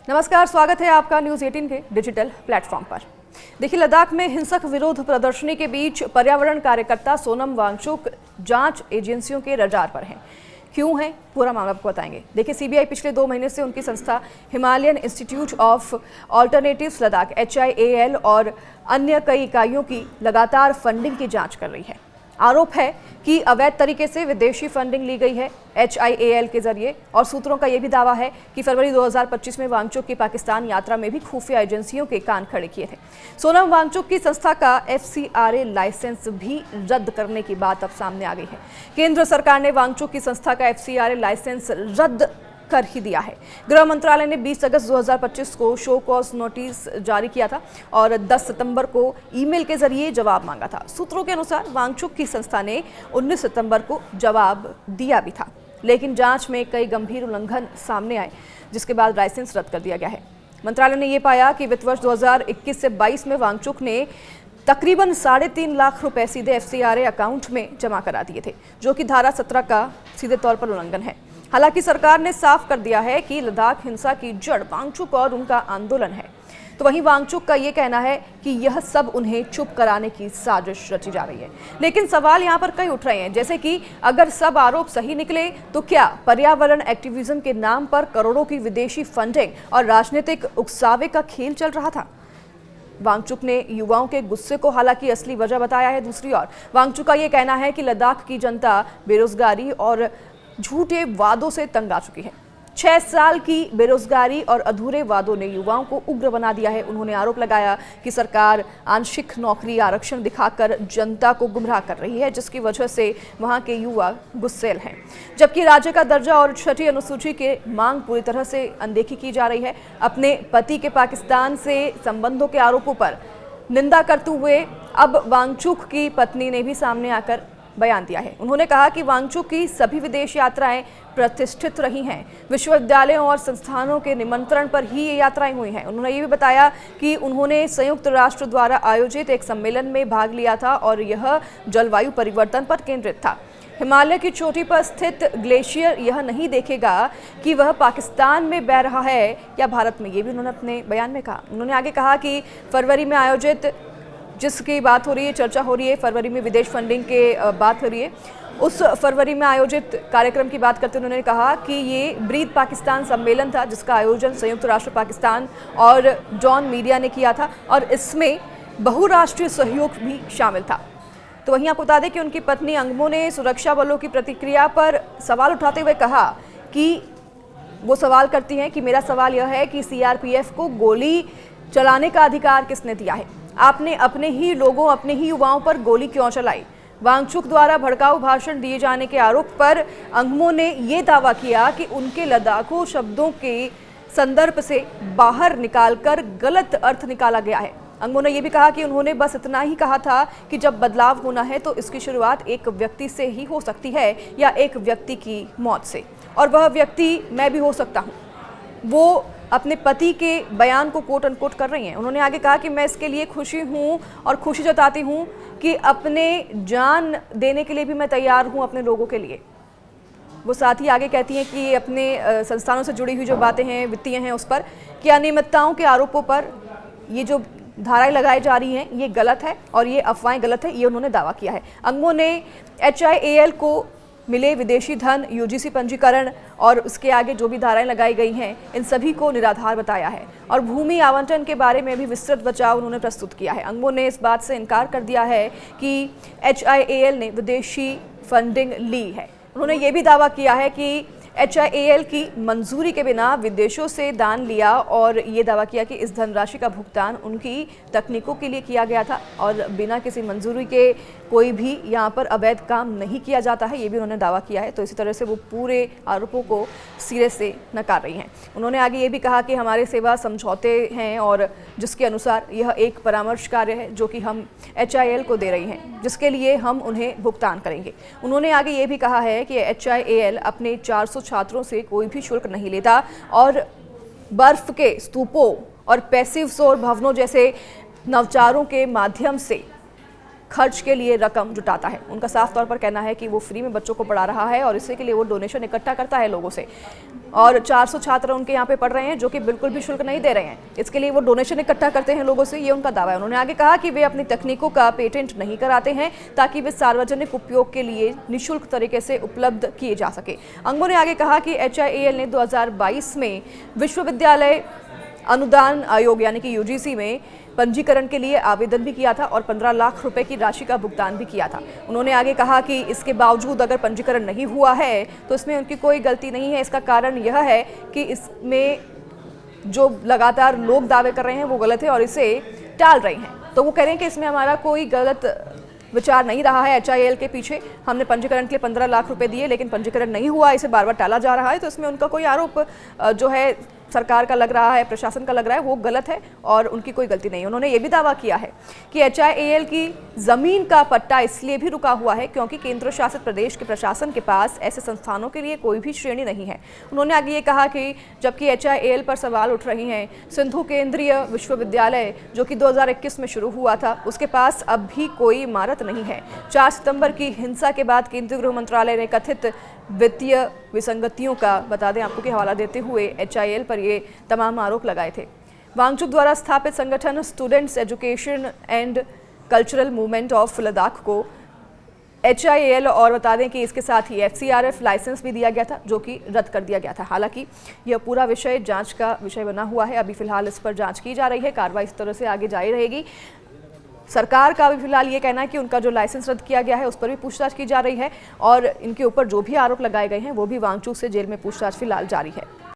नमस्कार, स्वागत है आपका न्यूज़ 18 के डिजिटल प्लेटफॉर्म पर। देखिए, लद्दाख में हिंसक विरोध प्रदर्शनी के बीच पर्यावरण कार्यकर्ता सोनम वांगचुक जांच एजेंसियों के रडार पर हैं। क्यों है, पूरा मामला आपको बताएंगे। देखिए, सीबीआई पिछले 2 महीने से उनकी संस्था Himalayan institute of alternatives Ladakh HIAL और अन्य कई इकाइयों की लगातार फंडिंग की जाँच कर रही है। आरोप है कि अवैध तरीके से विदेशी फंडिंग ली गई है HIAL के जरिए, और सूत्रों का यह भी दावा है कि फरवरी 2025 में वांगचुक की पाकिस्तान यात्रा में भी खुफिया एजेंसियों के कान खड़े किए थे। सोनम वांगचुक की संस्था का FCRA लाइसेंस भी रद्द करने की बात अब सामने आ गई है। केंद्र सरकार ने वांगचुक की संस्था का FCRA लाइसेंस रद्द कर ही दिया है। गृह मंत्रालय ने 20 अगस्त 2025 को शो कॉज नोटिस जारी किया था और 10 सितंबर को ईमेल के जरिए जवाब मांगा था। सूत्रों के अनुसार वांगचुक की संस्था ने 19 सितंबर को जवाब दिया भी था, लेकिन जांच में कई गंभीर उल्लंघन सामने आए, जिसके बाद लाइसेंस रद्द कर दिया गया है। मंत्रालय ने यह पाया कि वित्त वर्ष 2021 से 22 में वांगचुक ने तकरीबन 3.5 लाख रुपए सीधे FCRA अकाउंट में जमा करा दिए थे, जो कि धारा 17 का सीधे तौर पर उल्लंघन है। हालांकि सरकार ने साफ कर दिया है कि लद्दाख हिंसा की जड़ वांगचुक और उनका आंदोलन है। तो वहीं वांगचुक का ये कहना है कि यह सब उन्हें चुप कराने की साजिश रची जा रही है। लेकिन सवाल यहाँ पर कई उठ रहे हैं, जैसे कि अगर सब आरोप सही निकले तो क्या पर्यावरण एक्टिविज्म के नाम पर करोड़ों की विदेशी फंडिंग और राजनीतिक उकसावे का खेल चल रहा था? वांगचुक ने युवाओं के गुस्से को हालांकि असली वजह बताया है। दूसरी ओर वांगचुक का यह कहना है कि लद्दाख की जनता बेरोजगारी और झूठे वादों से तंग आ चुकी है। 6 साल की बेरोजगारी और अधूरे वादों ने युवाओं को उग्र बना दिया है। उन्होंने आरोप लगाया कि सरकार आंशिक नौकरी आरक्षण दिखाकर जनता को गुमराह कर रही है, जिसकी वजह से वहां के युवा गुस्सेल हैं। जबकि राज्य का दर्जा और 6ठी अनुसूची के मांग पूरी तरह से अनदेखी की जा रही है। अपने पति के पाकिस्तान से संबंधों के आरोपों पर निंदा करते हुए अब वांगचुक की पत्नी ने भी सामने आकर बयान दिया है। उन्होंने कहा कि वांगचुक की सभी विदेश यात्राएं प्रतिष्ठित रही हैं। विश्वविद्यालयों और संस्थानों के निमंत्रण पर ही ये यात्राएं हुई हैं। उन्होंने ये भी बताया कि उन्होंने संयुक्त राष्ट्र द्वारा आयोजित एक सम्मेलन में भाग लिया था और यह जलवायु परिवर्तन पर केंद्रित था। हिमालय की चोटी पर स्थित ग्लेशियर यह नहीं देखेगा कि वह पाकिस्तान में बह रहा है या भारत में, ये भी उन्होंने अपने बयान में कहा। उन्होंने आगे कहा कि फरवरी में आयोजित जिसकी बात हो रही है, चर्चा हो रही है, फरवरी में विदेश फंडिंग के बात हो रही है, उस फरवरी में आयोजित कार्यक्रम की बात करते हुए उन्होंने कहा कि ये ब्रीथ पाकिस्तान सम्मेलन था, जिसका आयोजन संयुक्त राष्ट्र पाकिस्तान और जॉन मीडिया ने किया था और इसमें बहुराष्ट्रीय सहयोग भी शामिल था। तो वहीं आपको बता दें कि उनकी पत्नी अंगमो ने सुरक्षा बलों की प्रतिक्रिया पर सवाल उठाते हुए कहा कि वो सवाल करती हैं कि मेरा सवाल यह है कि CRPF को गोली चलाने का अधिकार किसने दिया है? आपने अपने ही लोगों, अपने ही युवाओं पर गोली क्यों चलाई? वांगचुक द्वारा भड़काऊ भाषण दिए जाने के आरोप पर अंगमो ने यह दावा किया कि उनके लद्दाखू शब्दों के संदर्भ से बाहर निकालकर गलत अर्थ निकाला गया है। अंगमो ने यह भी कहा कि उन्होंने बस इतना ही कहा था कि जब बदलाव होना है तो इसकी शुरुआत एक व्यक्ति से ही हो सकती है या एक व्यक्ति की मौत से, और वह व्यक्ति मैं भी हो सकता हूँ। वो अपने पति के बयान को कोट अनकोट कर रही हैं। उन्होंने आगे कहा कि मैं इसके लिए खुशी हूँ और खुशी जताती हूँ कि अपने जान देने के लिए भी मैं तैयार हूँ अपने लोगों के लिए। वो साथ ही आगे कहती हैं कि अपने संस्थानों से जुड़ी हुई जो बातें हैं, वित्तीय हैं, उस पर कि अनियमितताओं के आरोपों पर ये जो धाराएं लगाई जा रही हैं ये गलत है और ये अफवाहें गलत है, ये उन्होंने दावा किया है। अंगमो ने HIAL को मिले विदेशी धन, UGC पंजीकरण और उसके आगे जो भी धाराएं लगाई गई हैं, इन सभी को निराधार बताया है और भूमि आवंटन के बारे में भी विस्तृत बचाव उन्होंने प्रस्तुत किया है। अंगमो ने इस बात से इनकार कर दिया है कि HIAL ने विदेशी फंडिंग ली है। उन्होंने ये भी दावा किया है कि HIAL की मंजूरी के बिना विदेशों से दान लिया और ये दावा किया कि इस धनराशि का भुगतान उनकी तकनीकों के लिए किया गया था और बिना किसी मंजूरी के कोई भी यहाँ पर अवैध काम नहीं किया जाता है, ये भी उन्होंने दावा किया है। तो इसी तरह से वो पूरे आरोपों को सिरे से नकार रही हैं। उन्होंने आगे ये भी कहा कि हमारे सेवा समझौते हैं और जिसके अनुसार यह एक परामर्श कार्य है जो कि हम HIAL को दे रही हैं, जिसके लिए हम उन्हें भुगतान करेंगे। उन्होंने आगे ये भी कहा है कि HIAL अपने 400 छात्रों से कोई भी शुल्क नहीं लेता और बर्फ के स्तूपों और पैसिव सौर भवनों जैसे नवचारों के माध्यम से खर्च के लिए रकम जुटाता है। उनका साफ तौर पर कहना है कि वो फ्री में बच्चों को पढ़ा रहा है और इसी के लिए वो डोनेशन इकट्ठा करता है लोगों से, और 400 छात्र उनके यहाँ पे पढ़ रहे हैं जो कि बिल्कुल भी शुल्क नहीं दे रहे हैं। इसके लिए वो डोनेशन इकट्ठा करते हैं लोगों से, ये उनका दावा है। उन्होंने आगे कहा कि वे अपनी तकनीकों का पेटेंट नहीं कराते हैं ताकि वे सार्वजनिक उपयोग के लिए निःशुल्क तरीके से उपलब्ध किए जा सके। अंगमो ने आगे कहा कि HIAL ने 2022 में विश्वविद्यालय अनुदान आयोग यानी कि UGC में पंजीकरण के लिए आवेदन भी किया था और 15 लाख रुपए की राशि का भुगतान भी किया था। उन्होंने आगे कहा कि इसके बावजूद अगर पंजीकरण नहीं हुआ है तो इसमें उनकी कोई गलती नहीं है। इसका कारण यह है कि इसमें जो लगातार लोग दावे कर रहे हैं वो गलत है और इसे टाल रहे हैं। तो वो कह रहे हैं कि इसमें हमारा कोई गलत विचार नहीं रहा है। HIAL के पीछे हमने पंजीकरण के लिए 15 लाख रुपए दिए लेकिन पंजीकरण नहीं हुआ, इसे बार बार टाला जा रहा है। तो इसमें उनका कोई आरोप जो है सरकार का लग रहा है, प्रशासन का लग रहा है, वो गलत है और उनकी कोई गलती नहीं। उन्होंने ये भी दावा किया है कि HIAL की जमीन का पट्टा इसलिए भी रुका हुआ है क्योंकि केंद्र शासित प्रदेश के प्रशासन के पास ऐसे संस्थानों के लिए कोई भी श्रेणी नहीं है। उन्होंने आगे ये कहा कि जबकि HIAL पर सवाल उठ रहे हैं, सिंधु केंद्रीय विश्वविद्यालय जो कि 2021 में शुरू हुआ था उसके पास अब भी कोई इमारत नहीं है। 4 सितंबर की हिंसा के बाद केंद्रीय गृह मंत्रालय ने कथित वित्तीय विसंगतियों का, बता दें आपको कि हवाला देते हुए HIAL पर ये तमाम आरोप लगाए थे। वांगचुक द्वारा स्थापित संगठन students education and cultural movement of Ladakh को HIAL और बता दें कि इसके साथ ही FCRF लाइसेंस भी दिया गया था जो कि रद्द कर दिया गया था। हालांकि यह पूरा विषय जांच का विषय बना हुआ है। अभी फिलहाल इस पर जांच की जा रही है, कार्रवाई इस तरह से आगे जारी रहेगी। सरकार का भी फिलहाल ये कहना है कि उनका जो लाइसेंस रद्द किया गया है उस पर भी पूछताछ की जा रही है और इनके ऊपर जो भी आरोप लगाए गए हैं वो भी वांगचुक से जेल में पूछताछ फिलहाल जारी है।